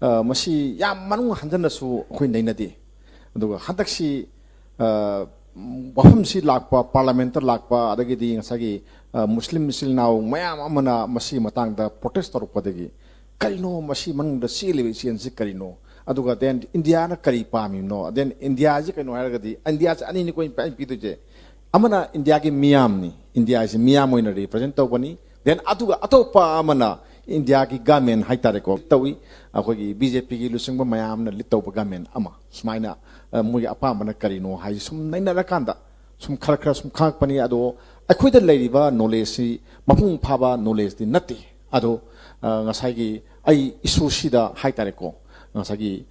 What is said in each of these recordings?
ꯃꯁꯤ ꯌꯥꯝ ꯃꯅꯨꯡ ꯍꯟꯖꯟꯅꯁꯨ ꯑꯩꯈꯣꯏ ꯅꯩꯅꯗꯦ ꯑꯗꯨꯒ ꯍꯟꯗꯛꯁꯤ ꯋꯥꯐꯝꯁꯤ ꯂꯥꯛꯄ ꯄꯥꯔꯂꯤꯌꯥꯃꯦꯟꯇ ꯂꯥꯛꯄ ꯑꯗꯒꯤꯗꯤ ꯉꯁꯥꯏꯒꯤ ꯃꯨꯁꯂꯤꯝ ꯏꯆꯤꯜ ꯏꯅꯥꯎ ꯃꯌꯥꯝ ꯑꯃꯅ ꯃꯁꯤ ꯃꯇꯥꯡꯗ ꯄ꯭ꯔꯣꯇꯦꯁ ꯇꯧꯔꯛꯄꯗꯒꯤ ꯀꯔꯤꯅꯣ ꯃꯁꯤ ꯃꯅꯨꯡꯗ ꯆꯦꯜꯂꯤꯕ ꯏꯆꯦꯜꯁꯤ ꯀꯔꯤꯅꯣ ꯑꯗꯨꯒ ꯗꯦꯟ ꯏꯟꯗꯤꯌꯥꯅ ꯀꯔꯤ ꯄꯥꯝꯃꯤꯕꯅꯣ ꯗꯦꯟ ꯏꯟꯗꯤꯌꯥꯁꯤ ꯀꯩꯅꯣ ꯍꯥꯏꯔꯒꯗꯤ ꯏꯟꯗꯤꯌꯥꯁꯤ ꯑꯅꯤꯅꯤꯀꯣ ꯑꯩꯅ ꯄꯤꯗꯣꯏꯁꯦ ꯑꯃꯅ ꯏꯟꯗꯤꯌꯥꯒꯤ ꯃꯤꯌꯥꯝꯅꯤ ꯏꯟꯗꯤꯌꯥꯁꯤ ꯃꯤꯌꯥꯝ ꯑꯣꯏꯅ ꯔꯤꯄ꯭ꯔꯖꯦꯟ ꯇꯧꯕꯅꯤ ꯗꯦꯟ ꯑꯗꯨꯒ ꯑꯇꯣꯞꯄ ꯑꯃꯅ ꯏꯟꯗꯤꯌꯥꯒꯤ ꯒꯃꯦꯟ ꯍꯥꯏꯇꯥꯔꯦꯀꯣ ꯇꯧꯏ ꯑꯩꯈꯣꯏꯒꯤ ꯕꯤꯖꯦꯄꯤꯒꯤ ꯂꯨꯆꯤꯡꯕ ꯃꯌꯥꯝꯅ ꯂꯤꯠ ꯇꯧꯕ ꯒꯃꯦꯟ ꯑꯃ ꯁꯨꯃꯥꯏꯅ ꯃꯣꯏꯒꯤ ꯑꯄꯥꯝꯕꯅ ꯀꯔꯤꯅꯣ ꯍꯥꯏꯁꯤ ꯁꯨꯝ ꯅꯩꯅꯔꯀꯥꯟꯗ ꯁꯨꯝ ꯈꯔ ꯁꯨꯝ ꯈꯪꯉꯛꯄꯅꯤ ꯑꯗꯣ ꯑꯩꯈꯣꯏꯗ ꯂꯩꯔꯤꯕ ꯅꯣꯂꯦꯖꯁꯤ ꯃꯄꯨꯡ ꯐꯥꯕ ꯅꯣꯂꯦꯖꯇꯤ ꯅꯠꯇꯦ ꯑꯗꯣ ꯉꯁꯥꯏꯒꯤ ꯑꯩ ꯏꯁꯨꯁꯤꯗ ꯍꯥꯏꯇꯥꯔꯦꯀꯣ ꯉꯁꯥꯏꯒꯤ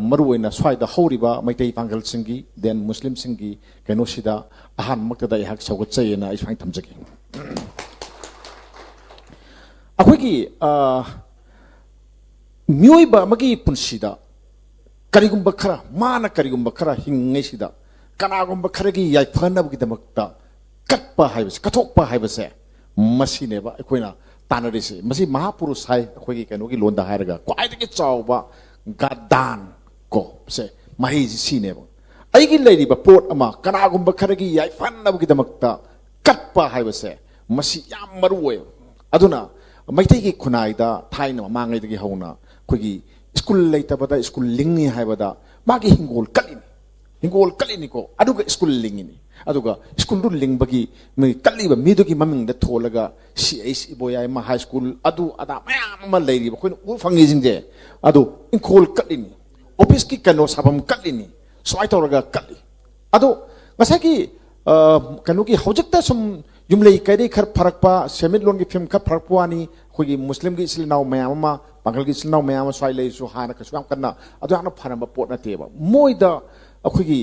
ꯃꯔꯨꯑꯣꯏꯅ ꯁ꯭ꯋꯥꯏꯗ ꯍꯧꯔꯤꯕ ꯃꯩꯇꯩ ꯄꯥꯡꯒꯜꯁꯤꯡꯒꯤ ꯗꯦꯟ ꯃꯨꯁꯂꯤꯝꯁꯤꯡꯒꯤ ꯀꯩꯅꯣꯁꯤꯗ ꯑꯍꯥꯟꯕꯃꯛꯇꯗ ꯑꯩꯍꯥꯛ ꯁꯧꯒꯠꯆꯩꯌꯦꯅ ꯑꯩ ꯁꯨꯃꯥꯏꯅ ꯊꯝꯖꯒꯦ ꯑꯩꯈꯣꯏꯒꯤ ꯃꯤꯑꯣꯏꯕ ꯑꯃꯒꯤ ꯄꯨꯟꯁꯤꯗ ꯀꯔꯤꯒꯨꯝꯕ ꯈꯔ ꯃꯥꯅ ꯀꯔꯤꯒꯨꯝꯕ ꯈꯔ ꯍꯤꯡꯉꯤꯉꯩꯁꯤꯗ ꯀꯅꯥꯒꯨꯝꯕ ꯈꯔꯒꯤ ꯌꯥꯏꯐꯅꯕꯒꯤꯗꯃꯛꯇ ꯀꯠꯄ ꯍꯥꯏꯕꯁꯦ ꯀꯠꯊꯣꯛꯄ ꯍꯥꯏꯕꯁꯦ ꯃꯁꯤꯅꯦꯕ ꯑꯩꯈꯣꯏꯅ ꯇꯥꯟꯅꯔꯤꯁꯤ ꯃꯁꯤ ꯃꯍꯥꯄꯨꯔꯨꯁ ꯍꯥꯏ ꯑꯩꯈꯣꯏꯒꯤ ꯀꯩꯅꯣꯒꯤ ꯂꯣꯟꯗ ꯍꯥꯏꯔꯒ ꯈ꯭ꯋꯥꯏꯗꯒꯤ ꯆꯥꯎꯕ ꯒꯥꯗꯥꯟ ꯀꯣ ꯁꯦ ꯃꯍꯩꯁꯤ ꯁꯤꯅꯦꯕ ꯑꯩꯒꯤ ꯂꯩꯔꯤꯕ ꯄꯣꯠ ꯑꯃ ꯀꯅꯥꯒꯨꯝꯕ ꯈꯔꯒꯤ ꯌꯥꯏꯐꯅꯕꯒꯤꯗꯃꯛꯇ ꯀꯠꯄ ꯍꯥꯏꯕꯁꯦ ꯃꯁꯤ ꯌꯥꯝ ꯃꯔꯨ ꯑꯣꯏ ꯑꯗꯨꯅ ꯃꯩꯇꯩꯒꯤ ꯈꯨꯟꯅꯥꯏꯗ ꯊꯥꯏꯅ ꯃꯃꯥꯡꯉꯩꯗꯒꯤ ꯍꯧꯅ ꯑꯩꯈꯣꯏꯒꯤ ꯁ꯭ꯀꯨꯜ ꯂꯩꯇꯕꯗ ꯁ꯭ꯀꯨल ꯂꯤꯡꯉꯤ ꯍꯥꯏꯕꯗ ꯃꯥꯒꯤ ꯍꯤꯡꯒꯣꯜ ꯀꯠꯂꯤꯅꯤꯀꯣ ꯑꯗꯨꯒ ꯁ꯭ꯀꯨꯜ ꯂꯤꯡꯉꯤꯅꯤ ꯑꯗꯨꯒ ꯁ꯭ꯀꯨꯜꯗꯨ ꯂꯤꯡꯕꯒꯤ ꯀꯠꯂꯤꯕ ꯃꯤꯗꯨꯒꯤ ꯃꯃꯤꯡꯗ ꯊꯣꯜꯂꯒ CH ꯏꯕꯣꯌꯥꯏꯃ ꯍꯥꯏ ꯁ꯭ꯀꯨꯜ ꯑꯗꯨ ꯑꯗꯥ ꯃꯌꯥꯝ ꯑꯃ ꯂꯩꯔꯤꯕ ꯑꯩꯈꯣꯏꯅ ꯎ ꯐꯪꯉꯤꯁꯤꯡꯁꯦ ꯑꯗꯨ ꯏꯪꯈꯣꯜ ꯀꯠꯂꯤꯅꯤ ꯑꯣꯐꯤꯁꯀꯤ ꯀꯩꯅꯣ ꯁꯥꯐꯝ ꯀꯠꯂꯤꯅꯤ ꯁꯨꯃꯥꯏꯅ ꯇꯧꯔꯒ ꯀꯠꯂꯤ ꯑꯗꯣ ꯉꯁꯥꯏꯒꯤ ꯀꯩꯅꯣꯒꯤ ꯍꯧꯖꯤꯛꯇ ꯁꯨꯝ ꯌꯨꯝꯂꯩ ꯀꯩꯔꯩ ꯈꯔ ꯐꯔꯛꯄ ꯁꯦꯟꯃꯤꯠꯂꯣꯟꯒꯤ ꯐꯤꯕꯝ ꯈꯔ ꯐꯔꯛꯄ ꯋꯥꯅꯤ ꯑꯩꯈꯣꯏꯒꯤ ꯃꯨꯁꯂꯤꯝꯒꯤ ꯏꯆꯤꯜ ꯏꯅꯥꯎ ꯃꯌꯥꯝ ꯑꯃ ꯄꯥꯡꯒꯜꯒꯤ ꯏꯆꯤꯜ ꯏꯅꯥꯎ ꯃꯌꯥꯝ ꯑꯃ ꯁ꯭ꯋꯥꯏ ꯂꯩꯔꯤꯁꯨ ꯍꯥꯟꯅ ꯀꯩꯁꯨ ꯌꯥꯝ ꯀꯟꯅ ꯑꯗꯨ ꯌꯥꯝꯅ ꯐꯔꯝꯕ ꯄꯣꯠ ꯅꯠꯇꯦꯕ ꯃꯣꯏꯗ ꯑꯩꯈꯣꯏꯒꯤ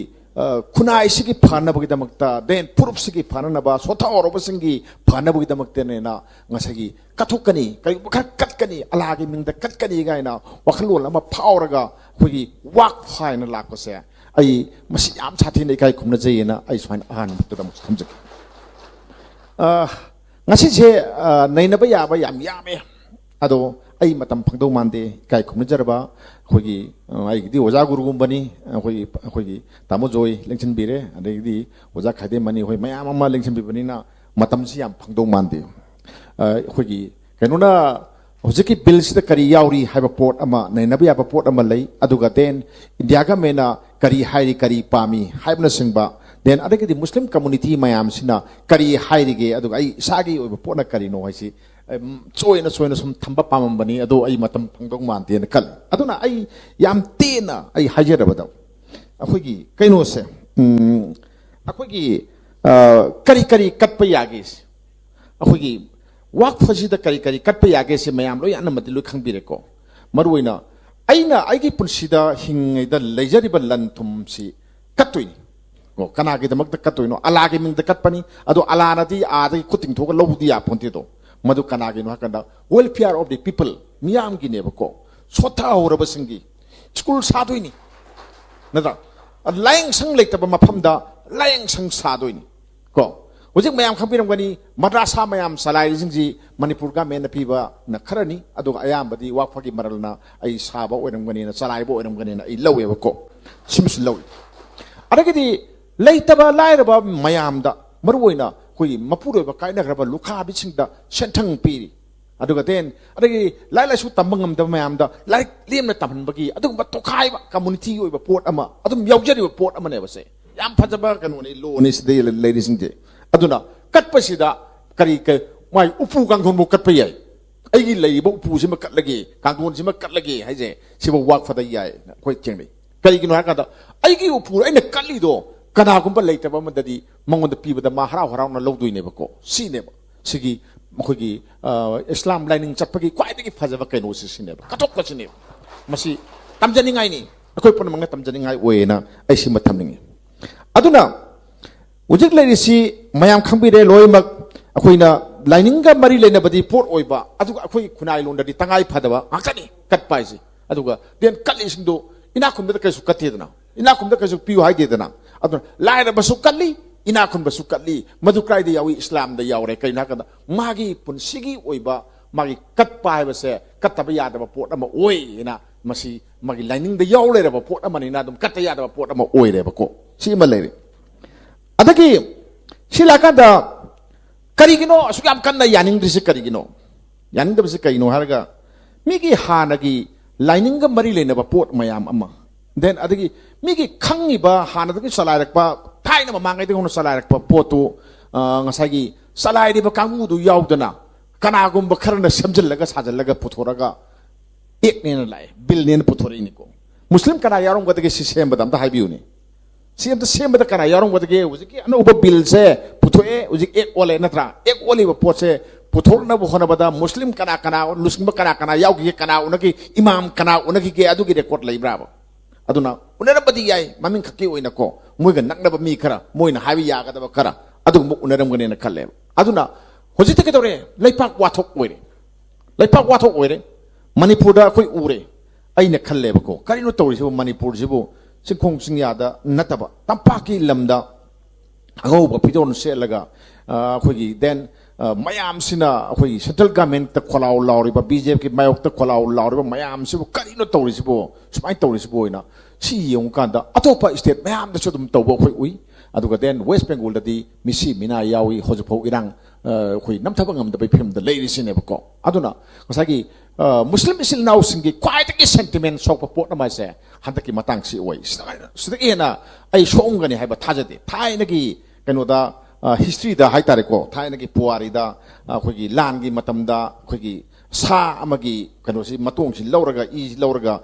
ꯈꯨꯟꯅꯥꯏꯁꯤꯒꯤ ꯐꯅꯕꯒꯤꯗꯃꯛꯇ ꯗꯦꯟ ꯐꯨꯔꯨꯞꯁꯤꯒꯤ ꯐꯅꯅꯕ ꯁꯣꯊꯥꯎꯔꯕꯁꯤꯡꯒꯤ ꯐꯅꯕꯒꯤꯗꯃꯛꯇꯅꯦꯅ ꯉꯁꯥꯏꯒꯤ ꯀꯠꯊꯣꯛꯀꯅꯤ ꯀꯔꯤꯒꯨꯝꯕ ꯈꯔ ꯀꯠꯀꯅꯤ ꯑꯜꯂꯥꯍꯒꯤ ꯃꯤꯡꯗ ꯀꯠꯀꯅꯤ ꯀꯥꯏꯅ ꯋꯥꯈꯜꯂꯣꯟ ꯑꯃ ꯐꯥꯎꯔꯒ ꯑꯩꯈꯣꯏꯒꯤ ꯋꯥꯛꯐ ꯍꯥꯏꯅ ꯂꯥꯛꯄꯁꯦ ꯑꯩ ꯃꯁꯤ ꯌꯥꯝ ꯁꯥꯊꯤꯅ ꯏꯀꯥꯏ ꯈꯨꯝꯅꯖꯩꯌꯦꯅ ꯑꯩ ꯁꯨꯃꯥꯏꯅ ꯑꯍꯥꯟꯕꯗ ꯑꯃꯨꯛ ꯊꯝꯖꯒꯦ ꯉꯁꯤꯁꯦ ꯅꯩꯅꯕ ꯌꯥꯕ ꯌꯥꯝ ꯌꯥꯝꯃꯦ ꯑꯗꯣ ꯑꯩ ꯃꯇꯝ ꯐꯪꯗꯧ ꯃꯥꯟꯗꯦ ꯏꯀꯥꯏ ꯈꯨꯝꯅꯖꯔꯕ ꯑꯩꯈꯣꯏꯒꯤ ꯑꯩꯒꯤꯗꯤ ꯑꯣꯖꯥ ꯒꯨꯔꯨꯒꯨꯝꯕꯅꯤ ꯑꯩꯈꯣꯏꯒꯤ ꯇꯥꯃꯣ ꯖꯣꯏ ꯂꯦꯡꯁꯤꯟꯕꯤꯔꯦ ꯑꯗꯒꯤꯗꯤ ꯑꯣꯖꯥ ꯈꯥꯏꯗꯦꯝꯃꯅꯤ ꯑꯩꯈꯣꯏ ꯃꯌꯥꯝ ꯑꯃ ꯂꯦꯡꯁꯤꯟꯕꯤꯕꯅꯤꯅ ꯃꯇꯝꯁꯤ ꯌꯥꯝ ꯐꯪꯗꯧ ꯃꯥꯟꯗꯦ ꯑꯩꯈꯣꯏꯒꯤ ꯀꯩꯅꯣꯅ ꯍꯧꯖꯤꯛꯀꯤ ꯕꯤꯜꯁꯤꯗ ꯀꯔꯤ ꯌꯥꯎꯔꯤ ꯍꯥꯏꯕ ꯄꯣꯠ ꯑꯃ ꯅꯩꯅꯕ ꯌꯥꯕ ꯄꯣꯠ ꯑꯃ ꯂꯩ ꯑꯗꯨꯒ ꯗꯦꯟ ꯏꯟꯗꯤꯌꯥ ꯒꯃꯦꯟꯅ ꯀꯔꯤ ꯍꯥꯏꯔꯤ ꯀꯔꯤ ꯄꯥꯝꯃꯤ ꯍꯥꯏꯕꯅꯆꯤꯡꯕ ꯗꯦꯟ ꯑꯗꯒꯤꯗꯤ ꯃꯨꯁꯂꯤꯝ ꯀꯝꯃꯨꯅꯤꯇꯤ ꯃꯌꯥꯝꯁꯤꯅ ꯀꯔꯤ ꯍꯥꯏꯔꯤꯒꯦ ꯑꯗꯨꯒ ꯑꯩ ꯏꯁꯥꯒꯤ ꯑꯣꯏꯕ ꯄꯣꯠꯅ ꯀꯔꯤꯅꯣ ꯍꯥꯏꯁꯤ ꯆꯣꯏꯅ ꯁꯨꯝ ꯊꯝꯕ ꯄꯥꯝꯃꯝꯕꯅꯤ ꯑꯗꯣ ꯑꯩ ꯃꯇꯝ ꯐꯪꯗꯧ ꯃꯥꯟꯗꯦꯅ ꯈꯜꯂꯤ ꯑꯗꯨꯅ ꯑꯩ ꯌꯥꯝ ꯇꯦꯟꯅ ꯑꯩ ꯍꯥꯏꯖꯔꯕꯗ ꯑꯩꯈꯣꯏꯒꯤ ꯀꯩꯅꯣꯁꯦ ꯑꯩꯈꯣꯏꯒꯤ ꯀꯔꯤ ꯀꯠꯄ ꯌꯥꯒꯦ ꯑꯩꯈꯣꯏꯒꯤ ꯋꯥꯛꯐꯁꯤꯗ ꯀꯔꯤ ꯀꯠꯄ ꯌꯥꯒꯦꯁꯦ ꯃꯌꯥꯝ ꯂꯣꯏ ꯑꯅꯝꯕꯗꯤ ꯂꯣꯏ ꯈꯪꯕꯤꯔꯦꯀꯣ ꯃꯔꯨꯑꯣꯏꯅ ꯑꯩꯅ ꯑꯩꯒꯤ ꯄꯨꯟꯁꯤꯗ ꯍꯤꯡꯉꯩꯗ ꯂꯩꯖꯔꯤꯕ ꯂꯟ ꯊꯨꯝꯁꯤ ꯀꯠꯇꯣꯏꯅꯤ ꯀꯅꯥꯒꯤꯗꯃꯛꯇ ꯀꯠꯇꯣꯏꯅꯣ ꯑꯜꯂꯥꯍꯒꯤ ꯃꯤꯡꯗ ꯀꯠꯄꯅꯤ ꯑꯗꯣ ꯑꯜꯂꯥꯍꯅꯗꯤ ꯑꯥꯗꯒꯤ ꯈꯨꯠ ꯇꯤꯡꯊꯣꯛꯑꯒ ꯂꯧꯕꯗꯤ ꯌꯥꯄꯣꯟꯇꯦꯗꯣ ꯃꯗꯨ ꯀꯅꯥꯒꯤꯅꯣ ꯍꯥꯏꯀꯥꯟꯗ ꯋꯦꯜꯐꯤꯌꯥꯔ ꯑꯣꯐ ꯗꯤ ꯄꯤꯄꯜ ꯃꯤꯌꯥꯝꯒꯤꯅꯦꯕꯀꯣ ꯁꯣꯊꯍꯧꯔꯕꯁꯤꯡꯒꯤ ꯁ꯭ꯀꯨꯜ ꯁꯥꯗꯣꯏꯅꯤ ꯅꯠꯇ꯭ꯔꯥ ꯂꯥꯏꯌꯦꯡꯁꯪ ꯂꯩꯇꯕ ꯃꯐꯝꯗ ꯂꯥꯏꯌꯦꯡꯁꯪ ꯁꯥꯗꯣꯏꯅꯤ ꯀꯣ ꯍꯧꯖꯤꯛ ꯃꯌꯥꯝ ꯈꯪꯕꯤꯔꯝꯒꯅꯤ ꯃദ്ꯔꯥꯁꯥ ꯃꯌꯥꯝ ꯆꯂꯥꯏꯔꯤꯁꯤꯡꯁꯤ ꯃꯅꯤꯄꯨꯔ ꯒꯃꯦꯟꯅ ꯄꯤꯕꯅ ꯈꯔꯅꯤ ꯑꯗꯨꯒ ꯑꯌꯥꯝꯕꯗꯤ ꯋꯥꯛꯐꯒꯤ ꯃꯔꯜꯅ ꯑꯩ ꯁꯥꯕ ꯑꯣꯏꯔꯝꯒꯅꯤꯅ ꯆꯂꯥꯏꯕ ꯑꯣꯏꯔꯝꯒꯅꯤꯅ ꯑꯩ ꯂꯧꯋꯦꯕꯀꯣ ꯁꯤꯃꯁꯨ ꯂꯧꯏ ꯑꯗꯒꯤꯗꯤ ꯂꯩꯇꯕ ꯂꯥꯏꯔꯕ ꯃꯌꯥꯝꯗ ꯃꯔꯨꯑꯣꯏꯅ ꯑꯩꯈꯣꯏꯒꯤ ꯃꯄꯨꯔꯣꯏꯕ ꯀꯥꯏꯅꯈ꯭ꯔꯕ ꯂꯨꯈ꯭ꯔꯥꯕꯤꯁꯤꯡꯗ ꯁꯦꯟꯊꯪ ꯄꯤꯔꯤ ꯑꯗꯨꯒ ꯗꯦꯟ ꯑꯗꯒꯤ ꯂꯥꯏꯔꯤꯛ ꯂꯥꯏꯁꯨ ꯇꯝꯕ ꯉꯝꯗꯕ ꯃꯌꯥꯝꯗ ꯂꯥꯏꯔꯤꯛ ꯂꯦꯝꯅ ꯇꯝꯍꯟꯕꯒꯤ ꯑꯗꯨꯒꯨꯝꯕ ꯇꯣꯈꯥꯏꯕ ꯀꯝꯃꯨꯅꯤꯇꯤꯒꯤ ꯑꯣꯏꯕ ꯄꯣꯠ ꯑꯃ ꯑꯗꯨꯝ ꯌꯥꯎꯖꯔꯤꯕ ꯄꯣꯠ ꯑꯃꯅꯦꯕ ꯁꯦ ꯌꯥꯝ ꯐꯖꯕ ꯀꯩꯅꯣꯅꯤ ꯂꯣꯅꯤ ꯁꯤꯗ ꯂꯩꯔꯤꯁꯤꯡꯁꯦ ꯑꯗꯨꯅ ꯀꯠꯄꯁꯤꯗ ꯃꯥꯏ ꯎꯄꯨ ꯀꯥꯡꯊꯣꯟꯕꯨ ꯀꯠꯄ ꯌꯥꯏ ꯑꯩꯒꯤ ꯂꯩꯔꯤꯕ ꯎꯄꯨꯁꯤꯃ ꯀꯠꯂꯒꯦ ꯀꯥꯡꯊꯣꯟꯁꯤꯃ ꯀꯠꯂꯒꯦ ꯍꯥꯏꯁꯦ ꯁꯤꯕꯨ ꯋꯥꯛꯐꯗ ꯌꯥꯏ ꯑꯩꯈꯣꯏ ꯊꯦꯡꯅꯩ ꯀꯔꯤꯒꯤꯅꯣ ꯍꯥꯏꯔꯀꯥꯟꯗ ꯑꯩꯒꯤ ꯎꯄꯨ ꯑꯩꯅ ꯀꯠꯂꯤꯗꯣ ꯀꯅꯥꯒꯨꯝꯕ ꯂꯩꯇꯕ ꯑꯃꯗꯗꯤ ꯃꯉꯣꯟꯗ ꯄꯤꯕꯗ ꯃꯥ ꯍꯔꯥꯎ ꯍꯔꯥꯎꯅ ꯂꯧꯗꯣꯏꯅꯦꯕꯀꯣ ꯁꯤꯅꯦꯕ ꯁꯤꯒꯤ ꯑꯩꯈꯣꯏꯒꯤ ꯏꯁꯂꯥꯝ ꯂꯥꯏꯅꯤꯡ ꯆꯠꯄꯒꯤ ꯈ꯭ꯋꯥꯏꯗꯒꯤ ꯐꯖꯕ ꯀꯩꯅꯣꯁꯤ ꯁꯤꯅꯦꯕ ꯀꯠꯊꯣꯛꯄꯁꯤꯅꯦꯕ ꯃꯁꯤ ꯇꯝꯖꯅꯤꯡꯉꯥꯏꯅꯤ ꯑꯩꯈꯣꯏ ꯄꯨꯝꯅꯃꯛꯅ ꯇꯝꯖꯅꯤꯡꯉꯥꯏ ꯑꯣꯏꯌꯦꯅ ꯑꯩ ꯁꯤꯃ ꯊꯝꯅꯤꯡꯉꯤ ꯑꯗꯨꯅ ꯍꯧꯖꯤꯛ ꯂꯩꯔꯤꯁꯤ ꯃꯌꯥꯝ ꯈꯪꯕꯤꯔꯦ ꯂꯣꯏꯅꯃꯛ ꯑꯩꯈꯣꯏꯅ ꯂꯥꯏꯅꯤꯡꯒ ꯃꯔꯤ ꯂꯩꯅꯕꯗꯤ ꯄꯣꯠ ꯑꯣꯏꯕ ꯑꯗꯨꯒ ꯑꯩꯈꯣꯏ ꯈꯨꯟꯅꯥꯏ ꯂꯣꯟꯗꯗꯤ ꯇꯉꯥꯏ ꯐꯗꯕ ꯉꯥꯛꯇꯅꯤ ꯀꯠꯄ ꯍꯥꯏꯁꯤ ꯑꯗꯨꯒ ꯗꯦꯟ ꯀꯠꯂꯤꯁꯤꯡꯗꯣ ꯏꯅꯥꯛ ꯈꯨꯟꯕꯗ ꯀꯩꯁꯨ ꯀꯠꯇꯦꯗꯅ ꯏꯅꯥꯛ ꯈꯨꯟꯕꯗ ꯀꯩꯁꯨ ꯄꯤꯌꯨ ꯍꯥꯏꯗꯦꯗꯅ ꯑꯗꯨꯅ ꯂꯥꯏꯔꯕꯁꯨ ꯀꯠꯂꯤ ꯏꯅꯥꯛ ꯈꯨꯟꯕꯁꯨ ꯀꯠꯂꯤ ꯃꯗꯨ ꯀꯗꯥꯏꯗ ꯌꯥꯎꯏ ꯏꯁꯂꯥꯝꯗ ꯌꯥꯎꯔꯦ ꯀꯩꯅꯣ ꯍꯥꯏꯔꯀꯥꯟꯗ ꯃꯥꯒꯤ ꯄꯨꯟꯁꯤꯒꯤ ꯑꯣꯏꯕ ꯃꯥꯒꯤ ꯀꯠꯄ ꯍꯥꯏꯕꯁꯦ ꯀꯠꯇꯕ ꯌꯥꯗꯕ ꯄꯣꯠ ꯑꯃ ꯑꯣꯏꯅ masi magi lining da yaw le ba pot amani na dum katta ya da pot ama oi re ba ko si ma le adaki silaka da karigino asukam kanna yaning disi karigino yaning da bisi kaino harga migi hanagi lining ga mari le na ba pot mayam ama then adagi migi khangi ba hanadagi salairak ba thaina ma mangai de hono salairak ba potu ngasagi salai di ba kamu du yaudana kana gum ba kharna samjil laga sajal laga puthoraga ek ne lai bil ne puthori ni ko muslim kana yarong ga de system ba dam da haibiu ni sim da sem ba kana yarong ga de uziki ana uba bil se puthoe uzik ek ole natra ek ole ba potse puthorna bu khona bada muslim kana kana lusing ba kana yaugi kana unaki imam kana unaki ke adu gi record lai bravo aduna unara badi yai mamin khaki oina ko moiga nakna ba mi khara moina habi ya ga da ba khara adu mu unaram gane na khalle aduna hoji te ke dore laipak wathok oire manipur da koi ure aina khalle ba ko karino tawri se manipur jibu singkhong singya da nataba tampaki lamda ango ba pidon se laga khogi then mayam sina khoi central government ta kholaw lawri ba bjp ki mayok ta kholaw lawri ba mayam sibu karino tawri sibu sumai tawri sibu ina si yong kanda atopa state mayam da chodum tawbo khoi ui aduga then west bengal da di misi mina yawi hojpho irang khoi namthaba ngam da bai phim da leiri sine ba ko aduna ngasagi muslim isil now singi quite a sentiment sok pot na mai se handaki matang si oi sida ena ai shong gani haiba thajade thaina gi kano da history da hai tare ko thaina gi puari da khogi lan gi matam da khogi sa amagi kano si matong si lauraga i lauraga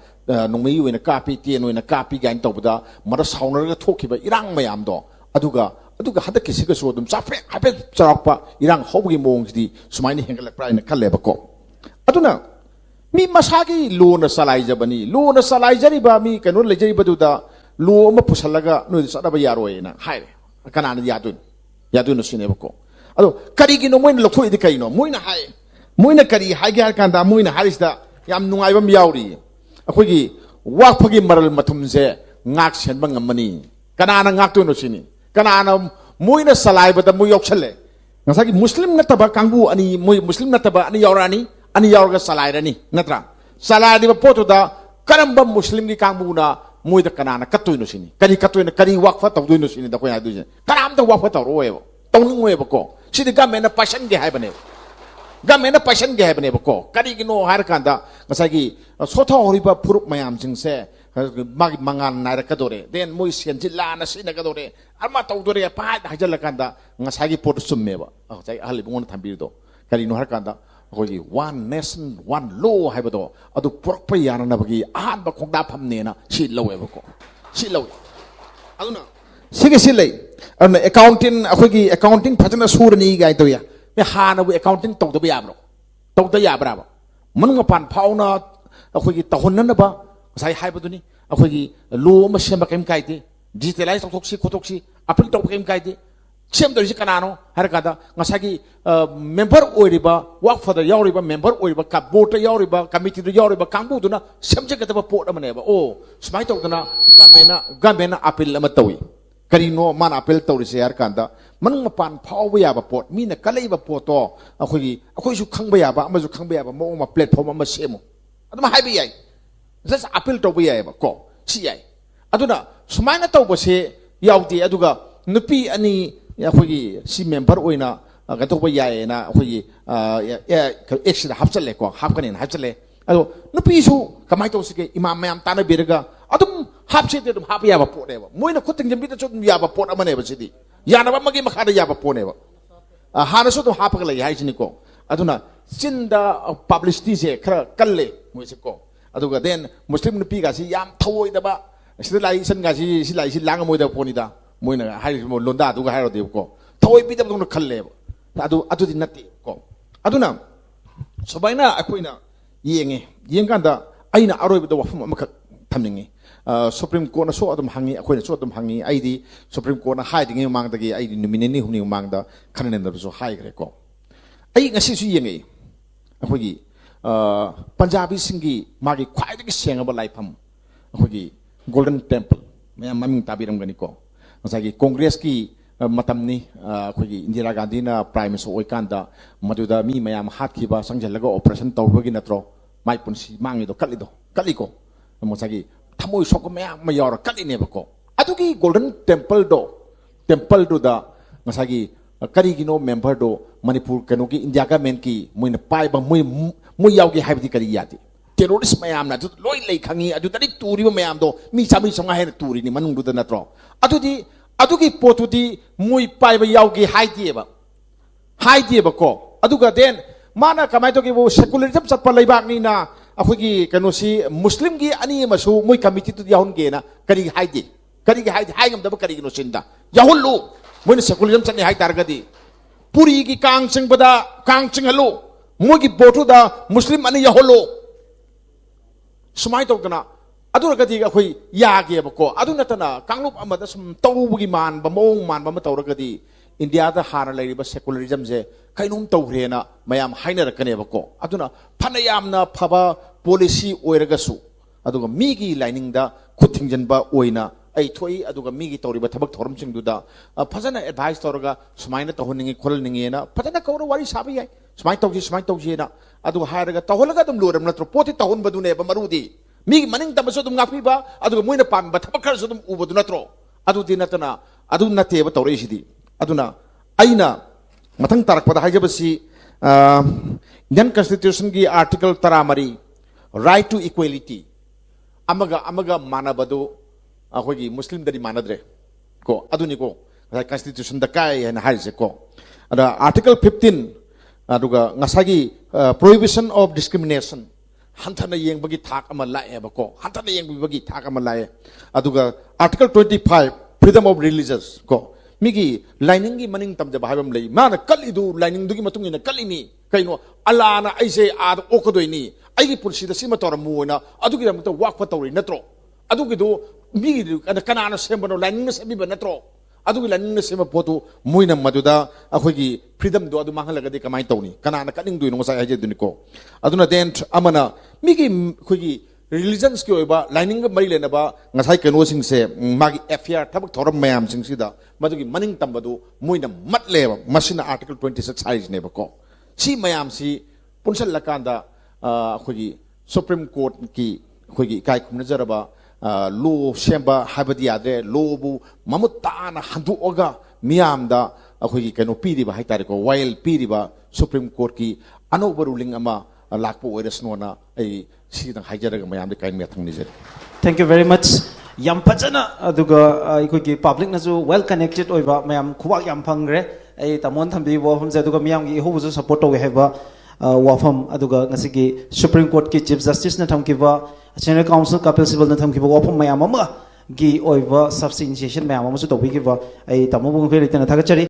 nongmei oina kapi tien oina kapi gain tawda mara saunaraga thokiba irang mayam do aduga hadaki siga so dum chape hape charakpa irang hobgi mong di sumaini hengalak pra ina khalle ba ko aduna mi masagi lo na salai jari ba mi kanu le jari baduda lo ma pusalaga no sada ba yaro ina haire kana na yadun sine ba ko ado kari gi no moina lokho idi kai no moina hai moina kari hai ga kan da moina harisda yam nungai bam yauri akhoi wak phagi maral mathum je ngak sen ba ngamani kana na ngak to no sini kana na moina salai ba da mu yok chale ngasagi muslim na taba kangbu ani muslim na taba ani yaurani ani yaurga salai rani natra salai di ba poto da karamba muslim gi kangbu na moida kana na katoi no sini kari wakfa taw do no sini da ko ya du je karam da wakfa taw roe taw nu ngoe ba ko sidi ga mena passion ge hai bane ko kari gi no har kanda ngasagi sotha horiba purup mayam jingse magi mangan na ka dore den moi sian jilla na sina ka dore arma taw dore pa hajal kanda ngasagi pot summe ba sai ahli bungon thambi do kari no har kanda kogi one nation one law haibodo adu porpa yana na bagi ahan ba khongda phamne na si lawe ba ko si lawe aduna sige silai arna accounting akogi accounting phajana surni gai to ya me hana bu accounting tong to ya bro tong to ya bra ba manung pan phauna akogi tahonna ba sai haibodu ni akogi law ma sem ba kem kai te digitalize khotoksi apil to kem kai te sem do kanano har kada ngasagi member oiriba work for the yauriba member oiriba ka board yauriba committee do yauriba kangbu duna semje ka ba pot amane ba o smai to duna gamena appeal ama tawi karino man appeal tawri se har kada manung mapan phaw ya ba pot mina kalai ba poto akhoi su khangba ya ba ama su khangba ya ba mo ma platform ama semo aduma haibi yai just appeal to ya ba ko chi yai aduna sumaina to ba se yauti aduga nupi ani akhoi si member oina ga to ba yae na akhoi extra hapchale ko hapkanin hapchale ado nupi su kamai to sike imam mayam tana biraga adum hapse de dum hap ya ba pot ba moina khoting jambi to ya ba pot amane ba sidi ya na ba magi makhada ya ba pone ba hana su to hapka le hai sini ko aduna sinda publicity se khara kalle moi se ko aduga den muslim nupi ga si yam thoi da ba sida lai san ga si lai si lang moi da poni da moina hai mo londa du ga hai ro de ko thoi bi da bu no khalle adu di nati ko aduna sobaina akoina yeng kan da aina aroi bi da wafum amakak thamningi supreme court na so adum hangi akoina so adum hangi aidi supreme court na hai dingi mang da gi aidi nominee humni mang da khanen da so hai gre ko ai ngasi su yengi akogi punjabi singi magi khwai da gi sengaba laifam akogi golden temple mayam maming tabiram gani ko ngasagi congress ki matamni akogi indira gandhi na prime minister oikanda maduda mi mayam hat ki ba sangjalaga operation tawbagi natro mai punsi mangi do kaliko ꯉꯁꯥꯏꯒꯤ ꯊꯃꯣꯏ ꯁꯣꯛꯄ ꯃꯌꯥꯝ ꯑꯃ ꯌꯥꯎꯔ ꯀꯠꯂꯤꯅꯦꯕꯀꯣ ꯑꯗꯨꯒꯤ golden ꯇꯦꯝꯄꯜꯗꯨꯗ ꯉꯁꯥꯏꯒꯤ ꯀꯔꯤꯒꯤꯅꯣ ꯃꯦꯝꯕꯔꯗꯣ ꯃꯅꯤꯄꯨꯔ ꯀꯩꯅꯣꯒꯤ ꯏꯟꯗꯤꯌꯥ ꯒꯃꯦꯟꯠꯀꯤ ꯃꯣꯏꯅ ꯄꯥꯏꯕ ꯃꯣꯏ ꯌꯥꯎꯒꯦ ꯍꯥꯏꯕꯗꯤ ꯀꯔꯤ ꯌꯥꯗꯦ ꯇꯦꯔꯣꯔꯤꯁ ꯃꯌꯥꯝꯅ ꯑꯗꯨ ꯂꯣꯏ ꯂꯩ ꯈꯪꯉꯤ ꯑꯗꯨꯗꯗꯤ ꯇꯨꯔꯤꯕ ꯃꯌꯥꯝꯗꯣ ꯃꯤ 100-150 ꯍꯦꯟꯅ ꯇꯨꯔꯤꯅꯤ ꯃꯅꯨꯡꯗꯨꯗ ꯅꯠꯇ꯭ꯔꯣ ꯑꯗꯨꯗꯤ ꯑꯗꯨꯒꯤ ꯄꯣꯠꯇꯨꯗꯤ ꯃꯣꯏ ꯄꯥꯏꯕ ꯌꯥꯎꯒꯦ ꯍꯥꯏꯗꯦꯕꯀꯣ ꯑꯗꯨꯒ ꯗꯦꯟ ꯃꯥꯅ ꯀꯃꯥꯏꯅ ꯇꯧꯒꯦꯕꯨ ꯁꯦꯀꯨꯂरिꯖꯝ ꯆꯠꯄ ꯂꯩꯕꯥꯛꯅꯤꯅ ꯑꯩꯈꯣꯏꯒꯤ ꯀꯩꯅꯣꯁꯤ ꯃꯨꯁꯂꯤꯝꯒꯤ ꯑꯅꯤ ꯑꯃꯁꯨ ꯃꯣꯏ ꯀꯃꯤꯇꯤꯗꯨꯗ ꯌꯥꯎꯍꯟꯒꯦꯅ ꯀꯔꯤꯒꯤ ꯍꯥꯏꯗꯦ ꯍꯥꯏ ꯉꯝꯗꯕ ꯀꯔꯤꯒꯤꯅꯣ ꯁꯤꯟꯗ ꯌꯥꯎꯍꯜꯂꯨ ꯃꯣꯏꯅ ꯁꯦꯀꯨꯂरिꯖꯝ ꯆꯠꯅꯤ ꯍꯥꯏꯇꯥꯔꯒꯗꯤ ꯄꯨꯔꯤꯒꯤ ꯀꯥꯡ ꯆꯤꯡꯕꯗ ꯀꯥꯡ ꯆꯤꯡꯍꯜꯂꯨ ꯃꯣꯏꯒꯤ ꯕꯣꯠꯇꯨꯗ ꯃꯨꯁꯂꯤꯝ ꯑꯅꯤ ꯌꯥꯎꯍꯜꯂꯨ ꯁꯨꯃꯥꯏꯅ ꯇꯧꯗꯅ ꯑꯗꯨꯔꯒꯗꯤ ꯑꯩꯈꯣꯏ ꯌꯥꯒꯦꯕꯀꯣ ꯑꯗꯨ ꯅꯠꯇꯅ ꯀꯥꯡꯂꯨꯞ ꯑꯃꯗ ꯁꯨꯝ ꯇꯧꯕꯒꯤ ꯃꯥꯟꯕ ꯃꯑꯣꯡ ꯃꯥꯟꯕ ꯑꯃ ꯇꯧꯔꯒꯗꯤ ꯏꯟꯗꯤꯌꯥꯗ ꯍꯥꯟꯅ ꯂꯩꯔꯤꯕ ꯁꯦꯀꯨꯂरिꯖꯝꯁꯦ ꯀꯩꯅꯣꯝ ꯇꯧꯈ꯭ꯔꯦꯅ ꯃꯌꯥꯝ ꯍꯥꯏꯅꯔꯛꯀꯅꯦꯕꯀꯣ ꯑꯗꯨꯅ ꯐꯅ ꯌꯥꯝꯅ ꯐꯕ ꯄꯣꯂꯤꯁꯤ ꯑꯣꯏꯔꯒꯁꯨ ꯑꯗꯨꯒ ꯃꯤꯒꯤ ꯂꯥꯏꯅꯤꯡꯗ ꯈꯨꯠ ꯊꯤꯡꯖꯤꯟꯕ ꯑꯣꯏꯅ ꯑꯩ ꯊꯣꯛꯏ ꯑꯗꯨꯒ ꯃꯤꯒꯤ ꯇꯧꯔꯤꯕ ꯊꯕꯛ ꯊꯧꯔꯝꯁꯤꯡꯗꯨꯗ ꯐꯖꯅ ꯑꯦꯗꯚꯥꯏꯁ ꯇꯧꯔꯒ ꯁꯨꯃꯥꯏꯅ ꯇꯧꯍꯟꯅꯤꯡꯉꯤ ꯈꯣꯠꯍꯟꯅꯤꯡꯉꯦꯅ ꯐꯖꯅ ꯀꯧꯔ ꯋꯥꯔꯤ ꯁꯥꯕ ꯌꯥꯏ ꯁꯨꯃꯥꯏꯅ ꯇꯧꯁꯤꯅ ꯑꯗꯨꯒ ꯍꯥꯏꯔꯒ ꯇꯧꯍꯜꯂꯒ ꯑꯗꯨꯝ ꯂꯣꯏꯔꯕ ꯅꯠꯇ꯭ꯔꯣ ꯄꯣꯠꯇꯤ ꯇꯧꯍꯟꯕꯗꯨꯅꯦꯕ ꯃꯔꯨꯗꯤ ꯃꯤꯒꯤ ꯃꯅꯤꯡ ꯇꯝꯕꯁꯨ ꯑꯗꯨꯝ ꯉꯥꯛꯄꯤꯕ ꯑꯗꯨꯒ ꯃꯣꯏꯅ ꯄꯥꯝꯕ ꯊꯕꯛ ꯈꯔꯁꯨ ꯑꯗꯨꯝ ꯎꯕꯗꯨ ꯅꯠꯇ꯭ꯔꯣ ꯑꯗꯨꯗꯤ ꯅꯠꯇꯅ ꯑꯗꯨ ꯅꯠꯇꯦꯕ ꯇꯧꯔꯛꯏꯁꯤꯗꯤ ꯑꯗꯨꯅ ꯑꯩꯅ ꯃꯊꯪ ꯇꯥꯔꯛꯄꯗ ꯍꯥꯏꯖꯕꯁꯤ ꯏꯟडियन ꯀꯟꯁꯇꯤꯇ꯭ꯌꯨꯁꯟꯒꯤ आर्टिकल 13 राइट टू इक्वालिटी अमगा मानबदो अखोगी मुस्लिम दरी मानद्रे को अदुनिको कन्स्टिट्यूशन द काय हैन हाइसे को अदा आर्टिकल 15 अदुगा ngसागी प्रोहिबिशन ऑफ डिस्क्रिमिनेशन हंथना येंबगी थाक अमा लाएबको हंथना येंबगी थाक अमा लाए अदुगा आर्टिकल 25 फ्रीडम ऑफ रिलीजियस को मिगी लाइनिंग की मनिंग तमजब हाइबम लई माना कलिदु लाइनिंग दुगी मतुंग इन कलिनी कइनो अल्लाहना ऐसे आद ओकदोइनी आइगी पुरसिदा सिमा तोरमुना अदुगी रमत वाकफ तौरी नत्रो अदुगिदु मिगी कनाना सेमबनो लाइनिंग सेबिब नत्रो अदुगी लाइनिंग सेम पोतु मुइना मदुदा अखोगी फ्रीडम दो अदु मांगलगदि कमाय तौनी कनाना कनिंग दुइनो ngsa हाइजे दुनिको अदुना देन अमना मिगी खोगी रिलीजन्स की ओइबा लाइनिंग मरी लेनबा ngसाइ कनो सिंगसे मागी एफआर थबक थोरम मयाम सिंगसिदा मदुगी मनिंग तंबदु मुइना मतलेब मसिना आर्टिकल 26 साइज नेबको सी मयाम सी पुनसल लकांदा खोगी सुप्रीम कोर्ट की खोगी काय खुमनजरबा लो सेंबा हाबदि यादे लोबु ममुताना हंदुओगा मियामदा खोगी कनो पीरिबा हाइतारेको वाइल पीरिबा सुप्रीम कोर्ट की अनोबा रूलिंग अमा लाखपो ओइरसनोना आई सिदं हाइजरगा मयाम दे काइन मेथंगनिजे थैंक यू वेरी मच याम फजना अदुगा इकोगी पब्लिक नजु वेल कनेक्टेड ओइबा मयाम खुवा याम फंगरे आई तमोन थंबी वफम जे अदुगा मियाम गी होबुजु सपोर्ट तोगे हेबा वफम अदुगा ngasiगी सुप्रीम कोर्ट की चीफ जस्टिस ना थमकिबा जनरल काउंसिल कपिल सिबल ना थमकिबा वफम मयाम अमा गी ओइबा सब्सटेंशिएशन मयाम अमसु तोबिगिबा आई तमो बुंग फेलितना थागचरी